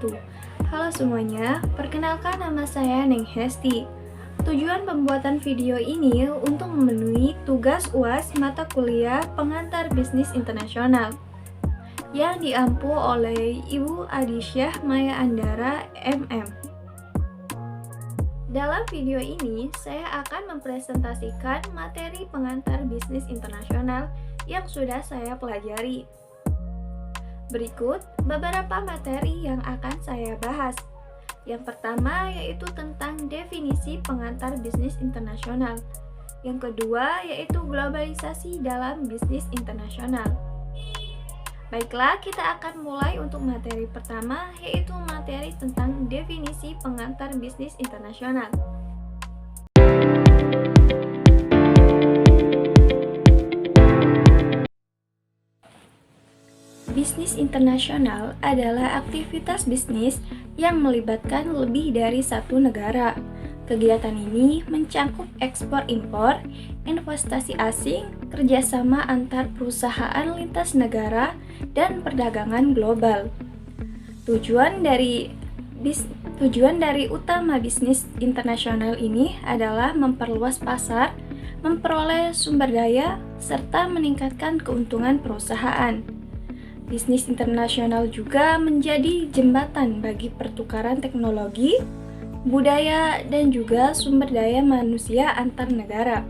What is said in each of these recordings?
wabarakatuh. Halo semuanya, perkenalkan nama saya Neng Hesti. Tujuan pembuatan video ini untuk memenuhi tugas UAS mata kuliah Pengantar Bisnis Internasional yang diampu oleh Ibu Adisyah Maya Andara, MM. Dalam video ini, saya akan mempresentasikan materi pengantar bisnis internasional yang sudah saya pelajari. Berikut beberapa materi yang akan saya bahas. Yang pertama yaitu tentang definisi pengantar bisnis internasional. Yang kedua yaitu globalisasi dalam bisnis internasional. Baiklah, kita akan mulai untuk materi pertama, yaitu materi tentang definisi pengantar bisnis internasional. Bisnis internasional adalah aktivitas bisnis yang melibatkan lebih dari satu negara. Kegiatan ini mencakup ekspor-impor, investasi asing, kerjasama antar perusahaan lintas negara, dan perdagangan global. Tujuan dari utama bisnis internasional ini adalah memperluas pasar, memperoleh sumber daya, serta meningkatkan keuntungan perusahaan. Bisnis internasional juga menjadi jembatan bagi pertukaran teknologi, budaya, dan juga sumber daya manusia antar negara.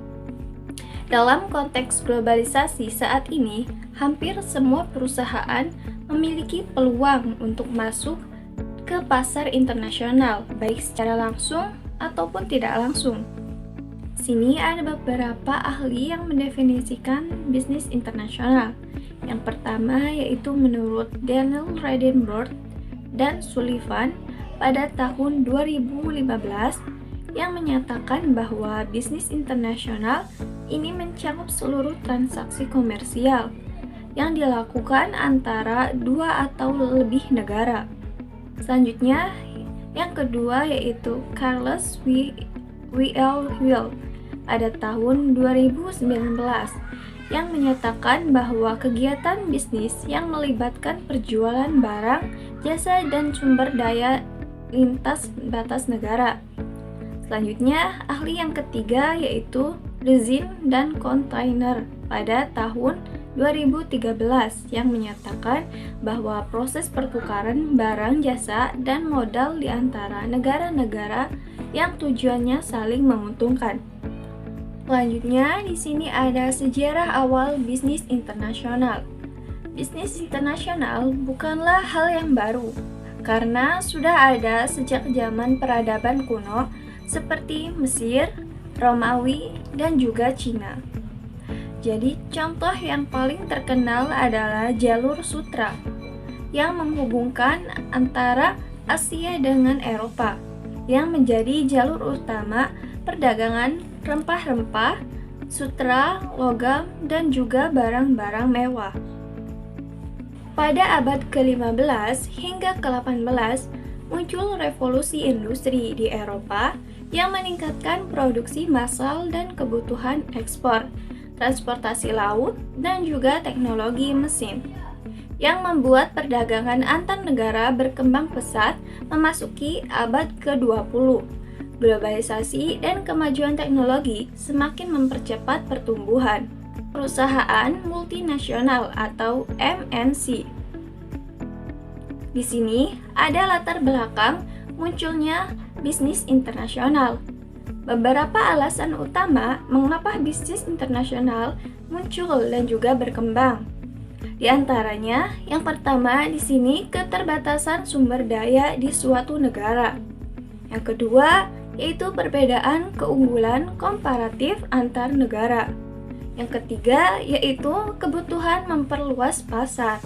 Dalam konteks globalisasi saat ini, hampir semua perusahaan memiliki peluang untuk masuk ke pasar internasional, baik secara langsung ataupun tidak langsung. Sini ada beberapa ahli yang mendefinisikan bisnis internasional. Yang pertama yaitu menurut Daniel Redenberg dan Sullivan pada tahun 2015 yang menyatakan bahwa bisnis internasional ini mencakup seluruh transaksi komersial yang dilakukan antara dua atau lebih negara. Selanjutnya, yang kedua yaitu Charles W.L. Hill pada tahun 2019 yang menyatakan bahwa kegiatan bisnis yang melibatkan perjualan barang, jasa, dan sumber daya lintas batas negara. Selanjutnya, ahli yang ketiga yaitu Rezin dan Container pada tahun 2013 yang menyatakan bahwa proses pertukaran barang, jasa, dan modal di antara negara-negara yang tujuannya saling menguntungkan. Selanjutnya, di sini ada sejarah awal bisnis internasional. Bisnis internasional bukanlah hal yang baru, karena sudah ada sejak zaman peradaban kuno seperti Mesir, Romawi, dan juga Cina. Jadi, contoh yang paling terkenal adalah jalur sutra yang menghubungkan antara Asia dengan Eropa, yang menjadi jalur utama perdagangan rempah-rempah, sutra, logam, dan juga barang-barang mewah. Pada abad ke-15 hingga ke-18, muncul revolusi industri di Eropa yang meningkatkan produksi massal dan kebutuhan ekspor, transportasi laut, dan juga teknologi mesin, yang membuat perdagangan antar negara berkembang pesat memasuki abad ke-20. Globalisasi dan kemajuan teknologi semakin mempercepat pertumbuhan perusahaan multinasional atau MNC. Di sini ada latar belakang munculnya bisnis internasional. Beberapa alasan utama mengapa bisnis internasional muncul dan juga berkembang. Di antaranya, yang pertama di sini keterbatasan sumber daya di suatu negara. Yang kedua, yaitu perbedaan keunggulan komparatif antar negara. Yang ketiga, yaitu kebutuhan memperluas pasar.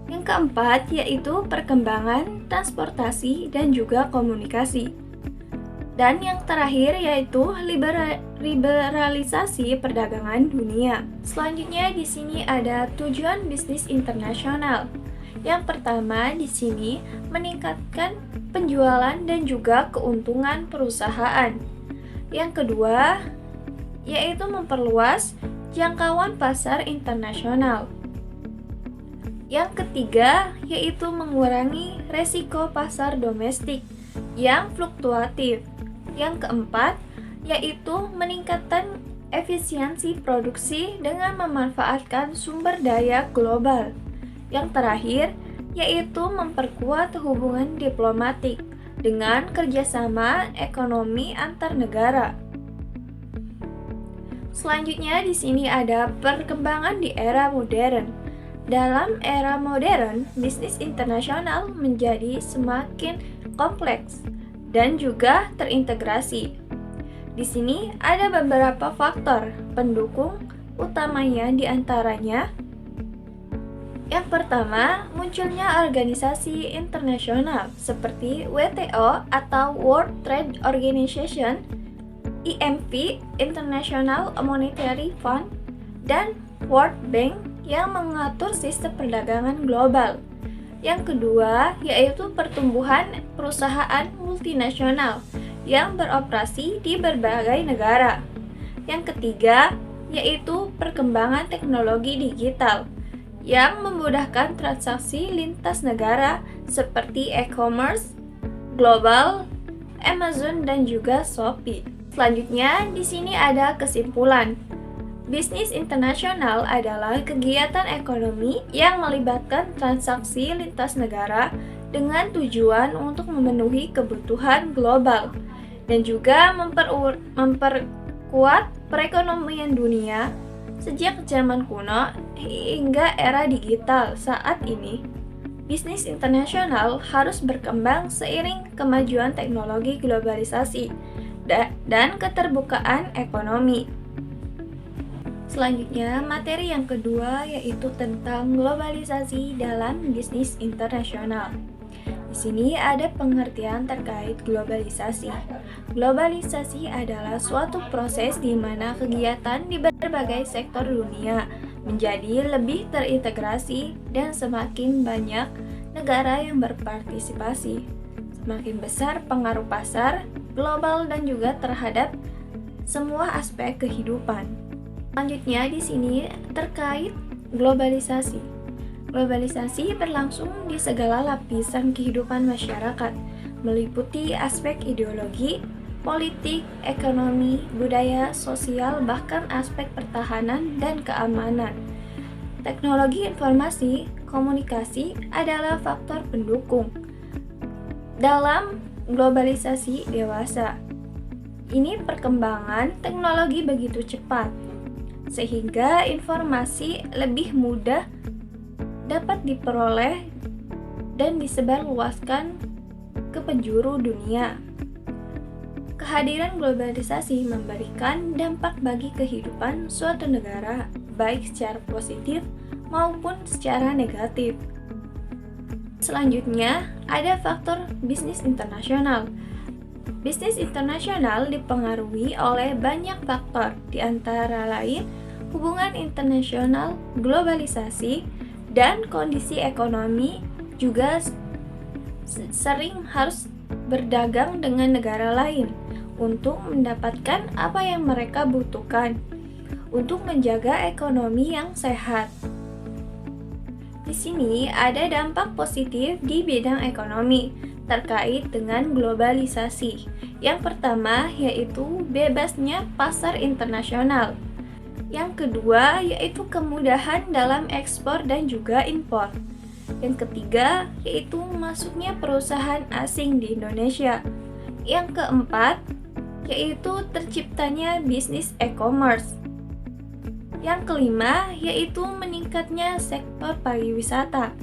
Yang keempat, yaitu perkembangan transportasi dan juga komunikasi. Dan yang terakhir, yaitu liberalisasi perdagangan dunia. Selanjutnya di sini ada tujuan bisnis internasional. Yang pertama di sini meningkatkan penjualan dan juga keuntungan perusahaan. Yang kedua yaitu memperluas jangkauan pasar internasional. Yang ketiga, yaitu mengurangi resiko pasar domestik yang fluktuatif. Yang keempat, yaitu meningkatkan efisiensi produksi dengan memanfaatkan sumber daya global. Yang terakhir, yaitu memperkuat hubungan diplomatik dengan kerjasama ekonomi antar negara. Selanjutnya di sini ada perkembangan di era modern. Dalam era modern, bisnis internasional menjadi semakin kompleks dan juga terintegrasi. Di sini ada beberapa faktor pendukung utamanya diantaranya. Yang pertama, munculnya organisasi internasional seperti WTO atau World Trade Organization, IMF, International Monetary Fund, dan World Bank yang mengatur sistem perdagangan global. Yang kedua, yaitu pertumbuhan perusahaan multinasional yang beroperasi di berbagai negara. Yang ketiga, yaitu perkembangan teknologi digital yang memudahkan transaksi lintas negara seperti e-commerce global, Amazon dan juga Shopee. Selanjutnya, di sini ada kesimpulan. Bisnis internasional adalah kegiatan ekonomi yang melibatkan transaksi lintas negara dengan tujuan untuk memenuhi kebutuhan global dan juga memperkuat perekonomian dunia sejak zaman kuno hingga era digital saat ini. Bisnis internasional harus berkembang seiring kemajuan teknologi globalisasi dan keterbukaan ekonomi. Selanjutnya, materi yang kedua yaitu tentang globalisasi dalam bisnis internasional. Di sini ada pengertian terkait globalisasi. Globalisasi adalah suatu proses di mana kegiatan di berbagai sektor dunia menjadi lebih terintegrasi dan semakin banyak negara yang berpartisipasi. Semakin besar pengaruh pasar global dan juga terhadap semua aspek kehidupan. Selanjutnya di sini terkait globalisasi. Globalisasi berlangsung di segala lapisan kehidupan masyarakat, meliputi aspek ideologi, politik, ekonomi, budaya, sosial, bahkan aspek pertahanan dan keamanan. Teknologi informasi, komunikasi adalah faktor pendukung dalam globalisasi dewasa. Ini perkembangan teknologi begitu cepat, sehingga informasi lebih mudah dapat diperoleh dan disebarluaskan ke penjuru dunia. Kehadiran globalisasi memberikan dampak bagi kehidupan suatu negara, baik secara positif maupun secara negatif. Selanjutnya, ada faktor bisnis internasional. Bisnis internasional dipengaruhi oleh banyak faktor, di antara lain hubungan internasional, globalisasi, dan kondisi ekonomi juga sering harus berdagang dengan negara lain untuk mendapatkan apa yang mereka butuhkan untuk menjaga ekonomi yang sehat. Di sini ada dampak positif di bidang ekonomi terkait dengan globalisasi. Yang pertama yaitu bebasnya pasar internasional. Yang kedua yaitu kemudahan dalam ekspor dan juga impor. Yang ketiga yaitu masuknya perusahaan asing di Indonesia. Yang keempat yaitu terciptanya bisnis e-commerce. Yang kelima yaitu meningkatnya sektor pariwisata.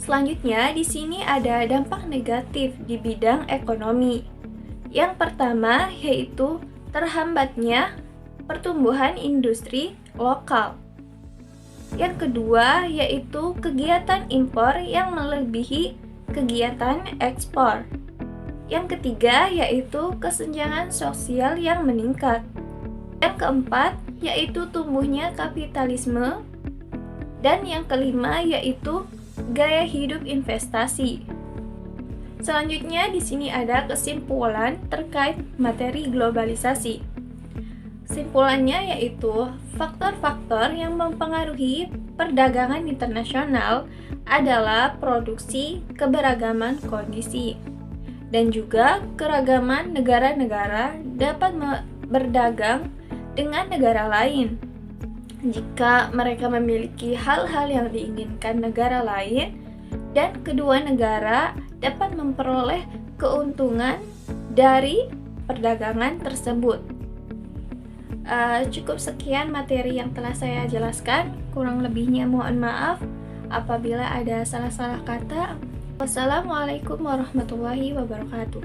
Selanjutnya, di sini ada dampak negatif di bidang ekonomi. Yang pertama yaitu terhambatnya pertumbuhan industri lokal. Yang kedua yaitu kegiatan impor yang melebihi kegiatan ekspor. Yang ketiga yaitu kesenjangan sosial yang meningkat. Yang keempat yaitu tumbuhnya kapitalisme. Dan yang kelima yaitu gaya hidup investasi. Selanjutnya di sini ada kesimpulan terkait materi globalisasi. Kesimpulannya yaitu faktor-faktor yang mempengaruhi perdagangan internasional adalah produksi keberagaman kondisi, dan juga keragaman negara-negara dapat berdagang dengan negara lain. Jika mereka memiliki hal-hal yang diinginkan negara lain, dan kedua negara dapat memperoleh keuntungan dari perdagangan tersebut. Cukup sekian materi yang telah saya jelaskan. Kurang lebihnya mohon maaf apabila ada salah-salah kata. Wassalamualaikum warahmatullahi wabarakatuh.